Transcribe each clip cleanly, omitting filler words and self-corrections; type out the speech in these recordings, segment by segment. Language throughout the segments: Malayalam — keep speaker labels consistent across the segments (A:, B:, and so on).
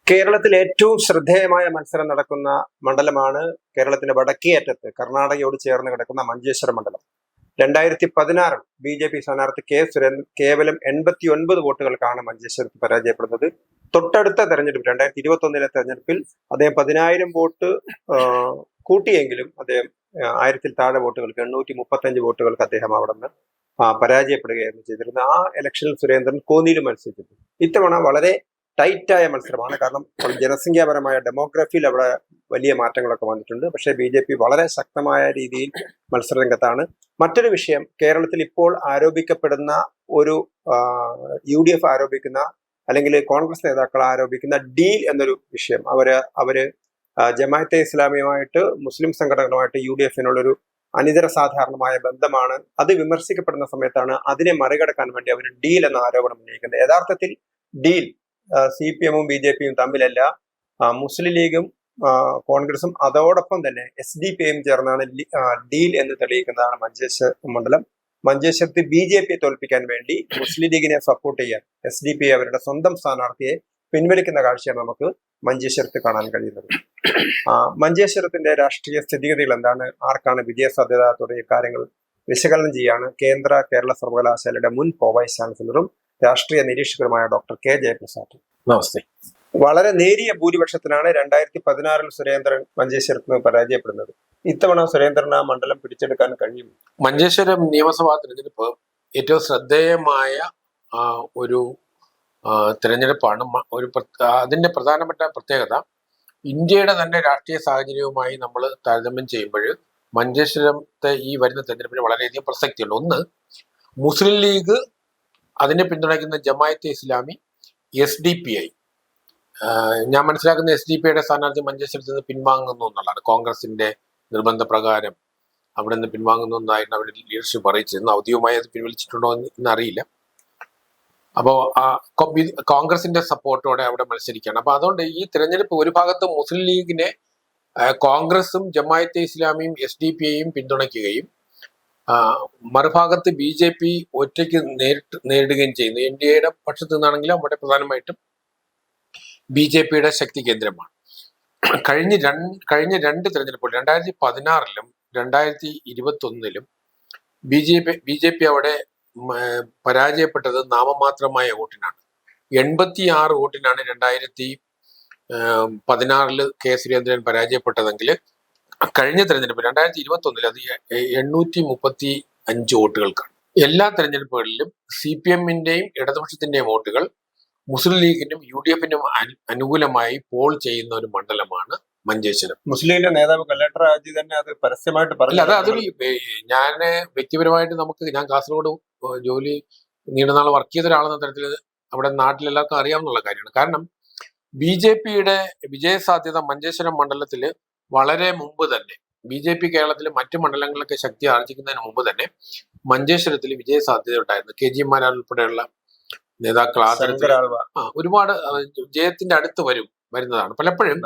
A: കേരളത്തിൽ ഏറ്റവും ശ്രദ്ധേയമായ മത്സരം നടക്കുന്ന മണ്ഡലമാണ് കേരളത്തിന്റെ വടക്കേ അറ്റത്ത് കർണാടകയോട് ചേർന്ന് കിടക്കുന്ന മഞ്ചേശ്വരം മണ്ഡലം. 2016 BJP സ്ഥാനാർത്ഥി കെ സുരേന്ദ്രൻ കേവലം 89 വോട്ടുകൾക്കാണ് മഞ്ചേശ്വരത്ത് പരാജയപ്പെടുന്നത്. തൊട്ടടുത്ത തെരഞ്ഞെടുപ്പ് 2021 തെരഞ്ഞെടുപ്പിൽ അദ്ദേഹം 10,000 വോട്ട് കൂട്ടിയെങ്കിലും അദ്ദേഹം 1000-ൽ താഴെ വോട്ടുകൾക്ക് 835 വോട്ടുകൾക്ക് അദ്ദേഹം അവിടെ നിന്ന് പരാജയപ്പെടുകയായിരുന്നു ചെയ്തിരുന്നത്. ആ ഇലക്ഷനിൽ സുരേന്ദ്രൻ കോന്നിയിൽ മത്സരിച്ചിരുന്നു. ഇത്തവണ വളരെ ടൈറ്റായ മത്സരമാണ്. കാരണം ജനസംഖ്യാപരമായ ഡെമോഗ്രഫിയിൽ അവിടെ വലിയ മാറ്റങ്ങളൊക്കെ വന്നിട്ടുണ്ട്. പക്ഷേ BJP വളരെ ശക്തമായ രീതിയിൽ മത്സരരംഗത്താണ്. മറ്റൊരു വിഷയം, കേരളത്തിൽ ഇപ്പോൾ ആരോപിക്കപ്പെടുന്ന ഒരു UDF ആരോപിക്കുന്ന അല്ലെങ്കിൽ കോൺഗ്രസ് നേതാക്കൾ ആരോപിക്കുന്ന ഡീൽ എന്നൊരു വിഷയം, അവര് ജമാഅത്തെ ഇസ്ലാമിയുമായിട്ട് മുസ്ലിം സംഘടനകളുമായിട്ട് UDFിനുള്ളൊരു അനിതര സാധാരണമായ ബന്ധമാണ്. അത് വിമർശിക്കപ്പെടുന്ന സമയത്താണ് അതിനെ മറികടക്കാൻ വേണ്ടി അവർ ഡീൽ എന്ന ആരോപണം ഉന്നയിക്കുന്നത്. യഥാർത്ഥത്തിൽ ഡീൽ CPM-ഉം BJP-യും തമ്മിലല്ല, മുസ്ലിം ലീഗും കോൺഗ്രസും അതോടൊപ്പം തന്നെ SDPIയും ചേർന്നാണ് ഡീൽ എന്ന് തെളിയിക്കുന്നതാണ് മഞ്ചേശ്വരം മണ്ഡലം. മഞ്ചേശ്വരത്ത് BJP-യെ തോൽപ്പിക്കാൻ വേണ്ടി മുസ്ലിം ലീഗിനെ സപ്പോർട്ട് ചെയ്യാൻ SDPI അവരുടെ സ്വന്തം സ്ഥാനാർത്ഥിയെ പിൻവലിക്കുന്ന കാഴ്ചയാണ് നമുക്ക് മഞ്ചേശ്വരത്ത് കാണാൻ കഴിയുന്നത്. മഞ്ചേശ്വരത്തിന്റെ രാഷ്ട്രീയ സ്ഥിതിഗതികൾ എന്താണ്, ആർക്കാണ് വിജയ സാധ്യത തുടങ്ങിയ കാര്യങ്ങൾ വിശകലനം ചെയ്യാണ് കേരള സർവകലാശാലയുടെ മുൻ വൈസ് ചാൻസലറും രാഷ്ട്രീയ നിരീക്ഷകരുമായ ഡോക്ടർ K. ജയപ്രസാദ്.
B: നമസ്തേ.
A: വളരെ നേരിയ ഭൂരിപക്ഷത്തിനാണ് 2016 സുരേന്ദ്രൻ മഞ്ചേശ്വരത്ത് നിന്ന് പരാജയപ്പെടുന്നത്. ഇത്തവണ സുരേന്ദ്രൻ ആ മണ്ഡലം പിടിച്ചെടുക്കാൻ കഴിയും?
B: മഞ്ചേശ്വരം നിയമസഭാ തെരഞ്ഞെടുപ്പ് ഏറ്റവും ശ്രദ്ധേയമായ ഒരു തെരഞ്ഞെടുപ്പാണ്. അതിന്റെ പ്രധാനപ്പെട്ട പ്രത്യേകത, ഇന്ത്യയുടെ തന്നെ രാഷ്ട്രീയ സാഹചര്യവുമായി നമ്മൾ താരതമ്യം ചെയ്യുമ്പോൾ മഞ്ചേശ്വരത്തെ ഈ വരുന്ന തെരഞ്ഞെടുപ്പിന് വളരെയധികം പ്രസക്തിയുണ്ട്. ഒന്ന്, മുസ്ലിം ലീഗ്, അതിനെ പിന്തുണയ്ക്കുന്ന ജമാഅത്തെ ഇസ്ലാമി, SDPI. ഞാൻ മനസ്സിലാക്കുന്ന SDPIയുടെ സ്ഥാനാർത്ഥി മഞ്ചേശ്വരത്ത് നിന്ന് പിൻവാങ്ങുന്നു എന്നുള്ളതാണ്. കോൺഗ്രസിന്റെ നിർബന്ധ പ്രകാരം അവിടെ നിന്ന് പിൻവാങ്ങുന്നു എന്നായിരുന്നു അവരുടെ ലീഡർഷിപ്പ് അറിയിച്ചിരുന്നു. ഔദ്യോഗികമായി അത് പിൻവലിച്ചിട്ടുണ്ടോ എന്ന് അറിയില്ല. അപ്പോൾ കോൺഗ്രസിന്റെ സപ്പോർട്ടോടെ അവിടെ മത്സരിക്കുകയാണ്. അപ്പൊ അതുകൊണ്ട് ഈ തെരഞ്ഞെടുപ്പ് ഒരു ഭാഗത്ത് മുസ്ലിം ലീഗിനെ കോൺഗ്രസും ജമാഅത്തെ ഇസ്ലാമിയും SDPIയും പിന്തുണയ്ക്കുകയും മറുഭാഗത്ത് BJP ഒറ്റയ്ക്ക് നേരിടുകയും ചെയ്യുന്നു. NDAയുടെ പക്ഷത്തു നിന്നാണെങ്കിലും അവിടെ പ്രധാനമായിട്ടും BJPയുടെ ശക്തി കേന്ദ്രമാണ്. കഴിഞ്ഞ രണ്ട് തെരഞ്ഞെടുപ്പുകൾ 2016-ലും 2021-ലും BJP അവിടെ പരാജയപ്പെട്ടത് നാമമാത്രമായ വോട്ടിനാണ്. 86 വോട്ടിനാണ് 2016 K. സുരേന്ദ്രൻ പരാജയപ്പെട്ടതെങ്കിൽ കഴിഞ്ഞ തെരഞ്ഞെടുപ്പ് 2021 അത് 835 വോട്ടുകൾക്കാണ്. എല്ലാ തെരഞ്ഞെടുപ്പുകളിലും CPM-ന്റെയും ഇടതുപക്ഷത്തിന്റെയും വോട്ടുകൾ മുസ്ലിം ലീഗിനും UDF-നും അനുകൂലമായി പോൾ ചെയ്യുന്ന ഒരു മണ്ഡലമാണ് മഞ്ചേശ്വരം.
A: മുസ്ലിം ലീഗിന്റെ നേതാവ് കലക്ടർ രാജി തന്നെ അത് പരസ്യമായിട്ട് പറഞ്ഞു.
B: അതൊരു ഞാൻ വ്യക്തിപരമായിട്ട് ഞാൻ കാസർഗോഡ് ജോലി നീണ്ടനാൾ വർക്ക് ചെയ്ത ഒരാളെന്ന തരത്തിൽ അവിടെ നാട്ടിലെല്ലാവർക്കും അറിയാവുന്ന കാര്യമാണ്. കാരണം BJPയുടെ വിജയസാധ്യത മഞ്ചേശ്വരം മണ്ഡലത്തില് വളരെ മുമ്പ് തന്നെ, BJP കേരളത്തിലെ മറ്റു മണ്ഡലങ്ങളിലൊക്കെ ശക്തി ആർജിക്കുന്നതിന് മുമ്പ് തന്നെ മഞ്ചേശ്വരത്തിൽ വിജയസാധ്യത ഉണ്ടായിരുന്നു. KG മാരാർ ഉൾപ്പെടെയുള്ള നേതാക്കൾ ഒരുപാട് വിജയത്തിന്റെ അടുത്ത് വരുന്നതാണ്. പലപ്പോഴും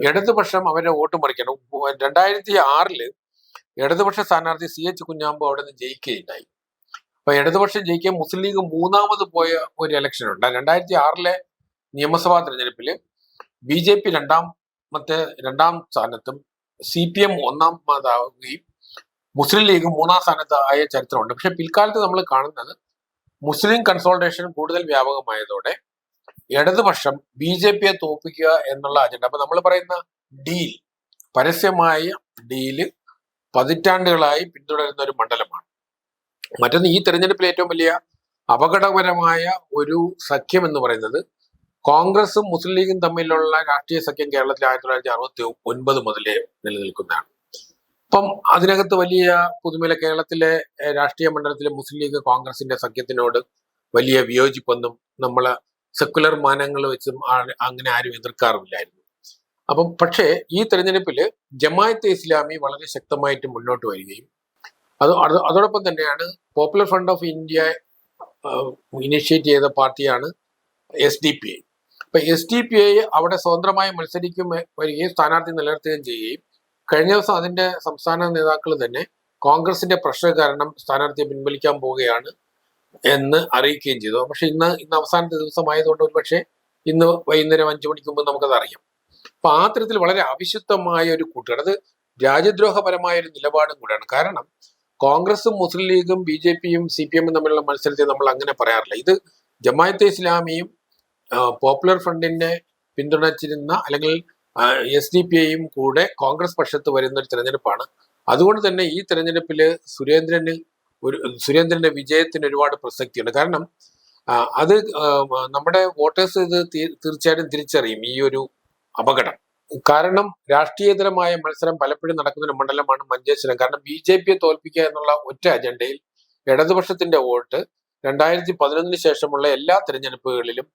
B: ഇടതുപക്ഷം അവരുടെ വോട്ട് മറിക്കണം. 2006-ല് ഇടതുപക്ഷ സ്ഥാനാർത്ഥി CH കുഞ്ഞാമ്പു അവിടെ നിന്ന് ജയിക്കുകയുണ്ടായി. അപ്പൊ ഇടതുപക്ഷം ജയിക്കാൻ മുസ്ലിം ലീഗ് മൂന്നാമത് പോയ ഒരു ഇലക്ഷൻ ഉണ്ട്. 2006-ലെ നിയമസഭാ തെരഞ്ഞെടുപ്പില് BJP രണ്ടാം സ്ഥാനത്തും CPM ഒന്നാമതാവുകയും മുസ്ലിം ലീഗ് മൂന്നാം സ്ഥാനത്ത് ആയ ചരിത്രമുണ്ട്. പക്ഷെ പിൽക്കാലത്ത് നമ്മൾ കാണുന്നത് മുസ്ലിം കൺസോൾട്ടേഷൻ കൂടുതൽ വ്യാപകമായതോടെ ഇടതുപക്ഷം BJPയെ തോൽപ്പിക്കുക എന്നുള്ള അജണ്ട. അപ്പൊ നമ്മൾ പറയുന്ന ഡീൽ, പരസ്യമായ ഡീല് പതിറ്റാണ്ടുകളായി പിന്തുടരുന്ന ഒരു മണ്ഡലമാണ്. മറ്റൊന്ന്, ഈ തെരഞ്ഞെടുപ്പിൽ ഏറ്റവും വലിയ അപകടകരമായ ഒരു സഖ്യം എന്ന് പറയുന്നത് കോൺഗ്രസും മുസ്ലിം ലീഗും തമ്മിലുള്ള രാഷ്ട്രീയ സഖ്യം കേരളത്തിൽ 1969 മുതലേ നിലനിൽക്കുന്നതാണ്. അപ്പം അതിനകത്ത് വലിയ പുതുമയില കേരളത്തിലെ രാഷ്ട്രീയ മണ്ഡലത്തിലെ മുസ്ലിം ലീഗ് കോൺഗ്രസിന്റെ സഖ്യത്തിനോട് വലിയ വിയോജിപ്പൊന്നും നമ്മള് സെക്കുലർ മാനങ്ങൾ വെച്ചും അങ്ങനെ ആരും എതിർക്കാറുമില്ലായിരുന്നു. അപ്പം പക്ഷേ ഈ തെരഞ്ഞെടുപ്പില് ജമാഅത്തെ ഇസ്ലാമി വളരെ ശക്തമായിട്ട് മുന്നോട്ട് വരികയും അതോടൊപ്പം തന്നെയാണ് popular front of India initiate ചെയ്ത പാർട്ടിയാണ് SDPI. അപ്പൊ SDPI അവിടെ സ്വതന്ത്രമായി വരികയും സ്ഥാനാർത്ഥി നിലനിർത്തുകയും ചെയ്യുകയും കഴിഞ്ഞ ദിവസം അതിന്റെ സംസ്ഥാന നേതാക്കൾ തന്നെ കോൺഗ്രസിന്റെ പ്രഷർ കാരണം സ്ഥാനാർത്ഥിയെ പിൻവലിക്കാൻ പോവുകയാണ് എന്ന് അറിയിക്കുകയും ചെയ്തു. പക്ഷെ ഇന്ന് അവസാനത്തെ ദിവസമായതുകൊണ്ട് ഒരുപക്ഷെ ഇന്ന് വൈകുന്നേരം 5 മണിക്ക് മുമ്പ് നമുക്കത് അറിയാം. അപ്പൊ ആ തരത്തിൽ വളരെ അവിശുദ്ധമായ ഒരു കൂട്ടുകെട്ട്, അത് രാജ്യദ്രോഹപരമായ ഒരു നിലപാടും കൂടെയാണ്. കാരണം കോൺഗ്രസും മുസ്ലിം ലീഗും BJP-യും CPM-ഉം തമ്മിലുള്ള മത്സരത്തെ നമ്മൾ അങ്ങനെ പറയാറില്ല. ഇത് ജമാഅത്തെ ഇസ്ലാമിയും പോപ്പുലർ ഫ്രണ്ടിനെ പിന്തുണച്ചിരുന്ന അല്ലെങ്കിൽ SDPI-യും കൂടെ കോൺഗ്രസ് പക്ഷത്ത് വരുന്ന ഒരു തെരഞ്ഞെടുപ്പാണ്. അതുകൊണ്ട് തന്നെ ഈ തെരഞ്ഞെടുപ്പില് സുരേന്ദ്രന്റെ വിജയത്തിന് ഒരുപാട് പ്രസക്തിയുണ്ട്. കാരണം അത് നമ്മുടെ വോട്ടേഴ്സ് ഇത് തീർച്ചയായിട്ടും തിരിച്ചറിയും ഈ ഒരു അപകടം. കാരണം രാഷ്ട്രീയതരമായ മത്സരം പലപ്പോഴും നടക്കുന്ന ഒരു മണ്ഡലമാണ് മഞ്ചേശ്വരം. കാരണം BJP-യെ തോൽപ്പിക്കുക എന്നുള്ള ഒറ്റ അജണ്ടയിൽ ഇടതുപക്ഷത്തിന്റെ വോട്ട് 2011 ശേഷമുള്ള എല്ലാ തെരഞ്ഞെടുപ്പുകളിലും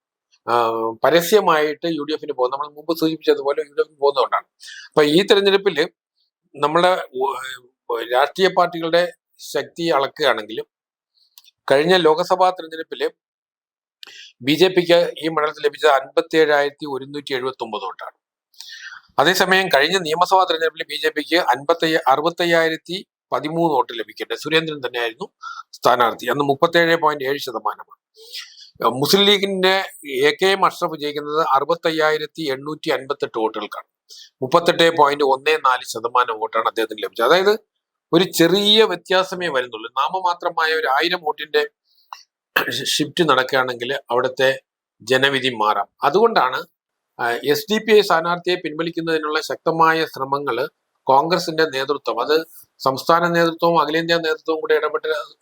B: പരസ്യമായിട്ട് UDF-ന് പോകും. നമ്മൾ മുമ്പ് സൂചിപ്പിച്ചതുപോലെ UDF-ന് പോകുന്നതുകൊണ്ടാണ്. അപ്പൊ ഈ തെരഞ്ഞെടുപ്പിൽ നമ്മുടെ രാഷ്ട്രീയ പാർട്ടികളുടെ ശക്തി അളക്കുകയാണെങ്കിലും കഴിഞ്ഞ ലോക്സഭാ തെരഞ്ഞെടുപ്പില് BJP-ക്ക് ഈ മണ്ഡലത്തിൽ ലഭിച്ചത് 57,179 വോട്ടാണ്. അതേസമയം കഴിഞ്ഞ നിയമസഭാ തെരഞ്ഞെടുപ്പിൽ BJP-ക്ക് 65,13 വോട്ട് ലഭിക്കേണ്ടത്. സുരേന്ദ്രൻ തന്നെയായിരുന്നു സ്ഥാനാർത്ഥി. അന്ന് 37.7%. മുസ്ലിം ലീഗിന്റെ AKM അഷ്റഫ് ജയിക്കുന്നത് 65,858 വോട്ടുകൾക്കാണ്. 38.14% വോട്ടാണ് അദ്ദേഹത്തിന് ലഭിച്ചത്. അതായത് ഒരു ചെറിയ വ്യത്യാസമേ വരുന്നുള്ളൂ. നാമമാത്രമായ ഒരു 1000 വോട്ടിന്റെ ഷിഫ്റ്റ് നടക്കുകയാണെങ്കിൽ അവിടുത്തെ ജനവിധി മാറാം. അതുകൊണ്ടാണ് SDPI സ്ഥാനാർത്ഥിയെ പിൻവലിക്കുന്നതിനുള്ള ശക്തമായ ശ്രമങ്ങൾ കോൺഗ്രസിന്റെ നേതൃത്വം, അത് സംസ്ഥാന നേതൃത്വവും അഖിലേന്ത്യാ നേതൃത്വവും കൂടെ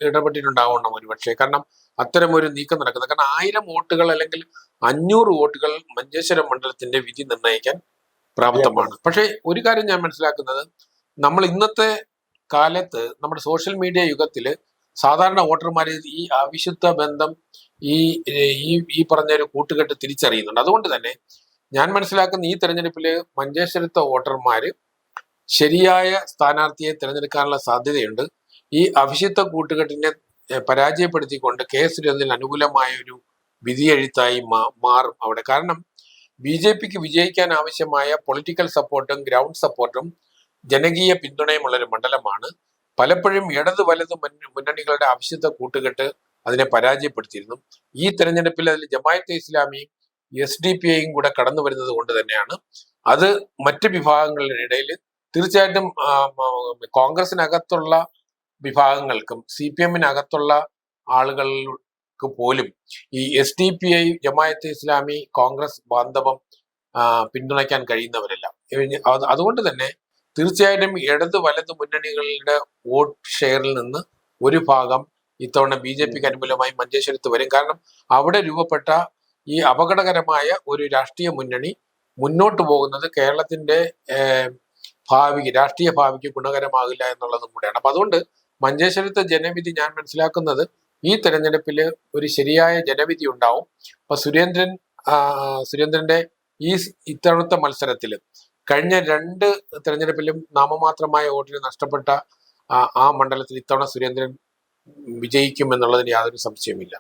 B: ഇടപെട്ടിട്ടുണ്ടാവണം ഒരുപക്ഷെ. കാരണം അത്തരം ഒരു നീക്കം നടക്കുന്നത്. കാരണം 1000 വോട്ടുകൾ അല്ലെങ്കിൽ 500 വോട്ടുകൾ മഞ്ചേശ്വരം മണ്ഡലത്തിന്റെ വിധി നിർണ്ണയിക്കാൻ പ്രാപ്തമാണ്. പക്ഷെ ഒരു കാര്യം ഞാൻ മനസ്സിലാക്കുന്നത്, നമ്മൾ ഇന്നത്തെ കാലത്ത് നമ്മുടെ സോഷ്യൽ മീഡിയ യുഗത്തില് സാധാരണ വോട്ടർമാർ ഈ അവിശുദ്ധ ബന്ധം, ഈ പറഞ്ഞ ഒരു കൂട്ടുകെട്ട് തിരിച്ചറിയുന്നുണ്ട്. അതുകൊണ്ട് തന്നെ ഞാൻ മനസ്സിലാക്കുന്ന ഈ തെരഞ്ഞെടുപ്പില് മഞ്ചേശ്വരത്തെ വോട്ടർമാര് ശരിയായ സ്ഥാനാർത്ഥിയെ തിരഞ്ഞെടുക്കാനുള്ള സാധ്യതയുണ്ട്. ഈ അവിശുദ്ധ കൂട്ടുകെട്ടിനെ പരാജയപ്പെടുത്തിക്കൊണ്ട് സുരേന്ദ്രന് അനുകൂലമായ ഒരു വിധിയെഴുത്തായി മാറും അവിടെ. കാരണം BJP-ക്ക് വിജയിക്കാൻ ആവശ്യമായ പൊളിറ്റിക്കൽ സപ്പോർട്ടും ഗ്രൗണ്ട് സപ്പോർട്ടും ജനകീയ പിന്തുണയുമുള്ള ഒരു മണ്ഡലമാണ്. പലപ്പോഴും ഇടത് വലത് മുന്നണികളുടെ അവിശുദ്ധ കൂട്ടുകെട്ട് അതിനെ പരാജയപ്പെടുത്തിയിരുന്നു. ഈ തെരഞ്ഞെടുപ്പിൽ അതിൽ ജമാഅത്തെ ഇസ്ലാമിയും SDPI-യും കൂടെ കടന്നു വരുന്നത് കൊണ്ട് തന്നെയാണ് അത് മറ്റ് വിഭാഗങ്ങളുടെ ഇടയിൽ തീർച്ചയായിട്ടും കോൺഗ്രസിനകത്തുള്ള വിഭാഗങ്ങൾക്കും CPM-നകത്തുള്ള ആളുകൾക്ക് പോലും ഈ SDPI, ജമാഅത്തെ ഇസ്ലാമി, കോൺഗ്രസ് ബാന്ധവം പിന്തുണയ്ക്കാൻ കഴിയുന്നവരല്ല. അതുകൊണ്ട് തന്നെ തീർച്ചയായിട്ടും ഇടത് വലത് മുന്നണികളുടെ വോട്ട് ഷെയറിൽ നിന്ന് ഒരു ഭാഗം ഇത്തവണ BJP-ക്ക് അനുകൂലമായി മഞ്ചേശ്വരത്ത് വരും. കാരണം അവിടെ രൂപപ്പെട്ട ഈ അപകടകരമായ ഒരു രാഷ്ട്രീയ മുന്നണി മുന്നോട്ട് പോകുന്നത് കേരളത്തിന്റെ രാഷ്ട്രീയ ഭാവിക്ക് ഗുണകരമാകില്ല എന്നുള്ളതും കൂടെയാണ്. അപ്പൊ അതുകൊണ്ട് മഞ്ചേശ്വരത്തെ ജനവിധി ഞാൻ മനസ്സിലാക്കുന്നത് ഈ തെരഞ്ഞെടുപ്പിൽ ഒരു ശരിയായ ജനവിധി ഉണ്ടാവും. അപ്പൊ സുരേന്ദ്രന്റെ ഇത്തവണത്തെ മത്സരത്തിൽ കഴിഞ്ഞ 2 തെരഞ്ഞെടുപ്പിലും നാമമാത്രമായ വോട്ടിന് നഷ്ടപ്പെട്ട ആ മണ്ഡലത്തിൽ ഇത്തവണ സുരേന്ദ്രൻ വിജയിക്കും എന്നുള്ളതിന് യാതൊരു സംശയമില്ല.